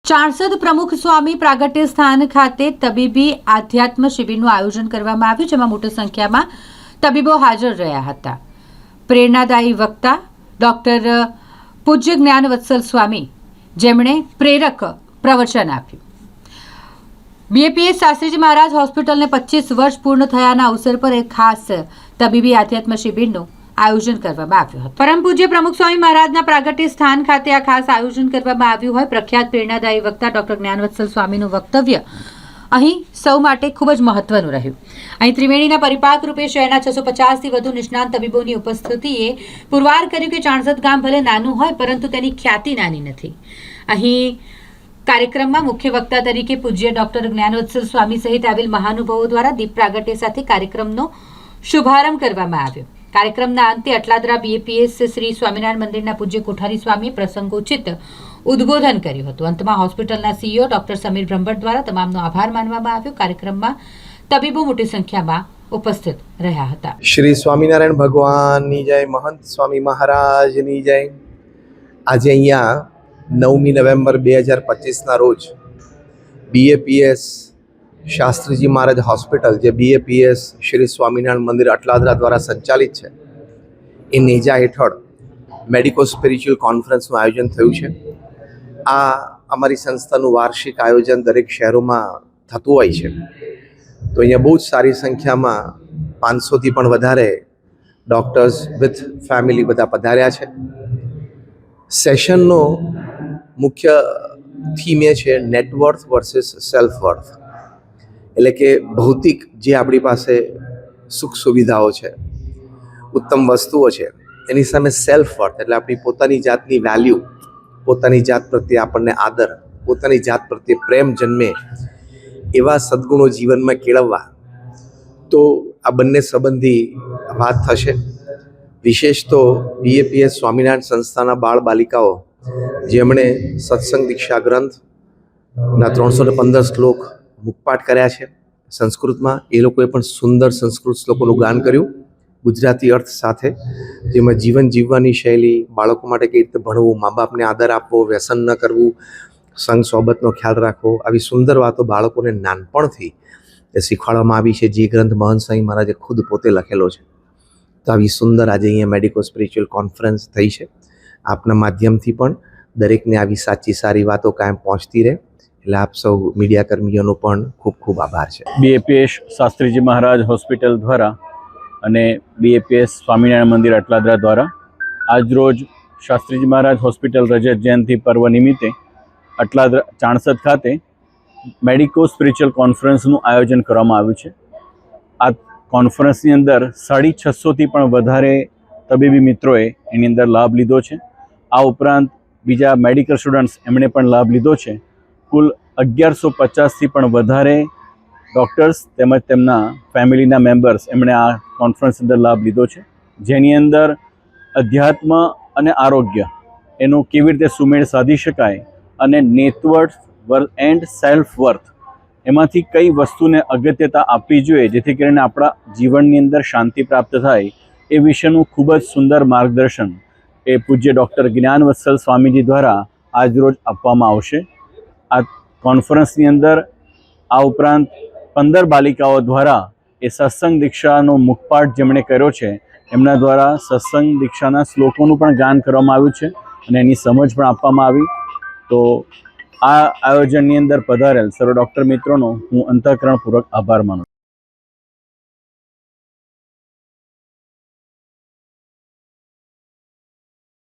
ચાણસદ પ્રમુખ સ્વામી પ્રાગટ્ય સ્થાન ખાતે તબીબી આધ્યાત્મ શિબિરનું આયોજન કરવામાં આવ્યું, જેમાં મોટી સંખ્યામાં તબીબો હાજર રહ્યા હતા. પ્રેરણાદાયી વક્તા ડોક્ટર પૂજ્ય જ્ઞાનવત્સલ સ્વામી, જેમણે પ્રેરક પ્રવચન આપ્યું. બીએપીએસ શાસ્ત્રીજી મહારાજ હોસ્પિટલને 25 વર્ષ પૂર્ણ થયાના અવસર પર એક ખાસ તબીબી આધ્યાત્મ શિબિરનું આયોજન કરવામાં આવ્યું હતું. પરમ પૂજ્ય પ્રમુખ સ્વામી મહારાજના પ્રાગટ્ય સ્થાન ખાતે આ ખાસ આયોજન કરવામાં આવ્યું હોય. પ્રખ્યાત પ્રેરણાદાયી વક્તા ડોક્ટર જ્ઞાનવત્સલ સ્વામીનું વક્તવ્ય અહીં સૌ માટે ખૂબ જ મહત્વનું રહ્યું. અહીં ત્રિવેણીના પરિપાક રૂપે શહેરના 650થી વધુ નિષ્ણાત તબીબોની ઉપસ્થિતિએ પુરવાર કર્યું કે ચાણસદ ગામ ભલે નાનું હોય, પરંતુ તેની ખ્યાતિ નાની નથી. અહીં કાર્યક્રમમાં મુખ્ય વક્તા તરીકે પૂજ્ય ડોક્ટર જ્ઞાનવત્સલ સ્વામી સહિત આવેલ મહાનુભાવો દ્વારા દીપ પ્રાગટ્ય સાથે કાર્યક્રમનો શુભારંભ કરવામાં આવ્યો. કાર્યક્રમના અંતે અટલાદરા બીએપીએસ શ્રી સ્વામિનારાયણ મંદિરના પૂજ્ય કોઠારી સ્વામી પ્રસંગોચિત ઉદ્બોધન કર્યું હતું. અંતમાં હોસ્પિટલના સીઈઓ ડોક્ટર સમીર બ્રહ્મભટ્ટ દ્વારા તમામનો આભાર માનવામાં આવ્યો. કાર્યક્રમમાં તબીબો મોટી સંખ્યામાં ઉપસ્થિત રહ્યા હતા. શ્રી સ્વામિનારાયણ ભગવાનની જય, મહંત સ્વામી મહારાજની જય. આજે અહીંયા 9મી નવેમ્બર 2025ના રોજ બીએપીએસ શાસ્ત્રીજી મહારાજ હોસ્પિટલ, જે બીએપીએસ શ્રી સ્વામિનારાયણ મંદિર અટલાદરા દ્વારા સંચાલિત છે, એ નેજા હેઠળ મેડિકો સ્પિરિચ્યુઅલ કોન્ફરન્સનું આયોજન થયું છે. આ અમારી સંસ્થાનું વાર્ષિક આયોજન દરેક શહેરોમાં થતું હોય છે. તો અહીંયા બહુ જ સારી સંખ્યામાં 500થી પણ વધારે ડૉક્ટર્સ વિથ ફેમિલી બધા પધાર્યા છે. સેશનનો મુખ્ય થીમ એ છે નેટવર્થ વર્સિસ સેલ્ફ વર્થ, એટલે કે ભૌતિક જે આપણી પાસે સુખ સુવિધાઓ છે, ઉત્તમ વસ્તુઓ છે, એની સામે સેલ્ફ વર્થ એટલે આપણી પોતાની જાતની વેલ્યુ, પોતાની જાત પ્રત્યે આપણને આદર, પોતાની જાત પ્રત્યે પ્રેમ જન્મે એવા સદ્ગુણો જીવનમાં કેળવવા. તો આ બંને સંબંધી વાત થશે. વિશેષ તો બીએપીએસ સ્વામિનારાયણ સંસ્થાના બાળ બાલિકાઓ, જેમણે સત્સંગ દીક્ષા ગ્રંથના 315 શ્લોક મુખપાઠ કર્યા છે સંસ્કૃતમાં, એ લોકોએ પણ સુંદર સંસ્કૃત શ્લોકોનું ગાન કર્યું ગુજરાતી અર્થ સાથે, જેમાં જીવન જીવવાની શૈલી, બાળકો માટે કઈ રીતે ભણવું, મા બાપને આદર આપવો, વ્યસન ન કરવું, સંગ સોબતનો ખ્યાલ રાખવો, આવી સુંદર વાતો બાળકોને નાનપણથી એ શીખવાડવામાં આવી છે, જે ગ્રંથ મહંત સ્વામી મહારાજે ખુદ પોતે લખેલો છે. તો આવી સુંદર આજે અહીંયા મેડિકો સ્પિરિચ્યુઅલ કોન્ફરન્સ થઈ છે. આપના માધ્યમથી પણ દરેકને આવી સાચી સારી વાતો કાયમ પહોંચતી રહે, એટલે આપ સૌ મીડિયા કર્મીઓનો પણ ખૂબ ખૂબ આભાર છે. બીએપીએસ શાસ્ત્રીજી મહારાજ હોસ્પિટલ દ્વારા અને બીએપીએસ સ્વામિનારાયણ મંદિર અટલાદરા દ્વારા આજરોજ શાસ્ત્રીજી મહારાજ હોસ્પિટલ રજત જયંતિ પર્વ નિમિત્તે અટલાદરા ચાણસદ ખાતે મેડિકો સ્પિરિચ્યુઅલ કોન્ફરન્સનું આયોજન કરવામાં આવ્યું છે. આ કોન્ફરન્સની અંદર 650થી પણ વધારે તબીબી મિત્રોએ એની અંદર લાભ લીધો છે. આ ઉપરાંત બીજા મેડિકલ સ્ટુડન્ટ્સ એમણે પણ લાભ લીધો છે. કુલ 1150થી પણ વધારે ડૉક્ટર્સ તેમજ તેમના ફેમિલીના મેમ્બર્સ એમણે આ કોન્ફરન્સ અંદર લાભ લીધો છે, જેની અંદર અધ્યાત્મ અને આરોગ્ય એનો કેવી રીતે સુમેળ સાધી શકાય અને નેટવર્થ એન્ડ સેલ્ફ વર્થ એમાંથી કઈ વસ્તુને અગત્યતા આપવી જોઈએ જેથી કરીને આપણા જીવનની અંદર શાંતિ પ્રાપ્ત થાય, એ વિશેનું ખૂબ જ સુંદર માર્ગદર્શન એ પૂજ્ય ડૉક્ટર જ્ઞાનવત્સલ સ્વામીજી દ્વારા આજરોજ આપવામાં આવશે. આ કોન્ફરન્સની અંદર આ ઉપરાંત 15 બાલિકાઓ દ્વારા એ સત્સંગ દીક્ષાનો મુખપાઠ જેમણે કર્યો છે, એમના દ્વારા સત્સંગ દીક્ષાના શ્લોકોનું પણ ગાન કરવામાં આવ્યું છે અને એની સમજ પણ આપવામાં આવી. તો આ આયોજનની અંદર પધારેલ સર્વ ડૉક્ટર મિત્રોનો હું અંતઃકરણપૂર્વક આભાર માનું છું.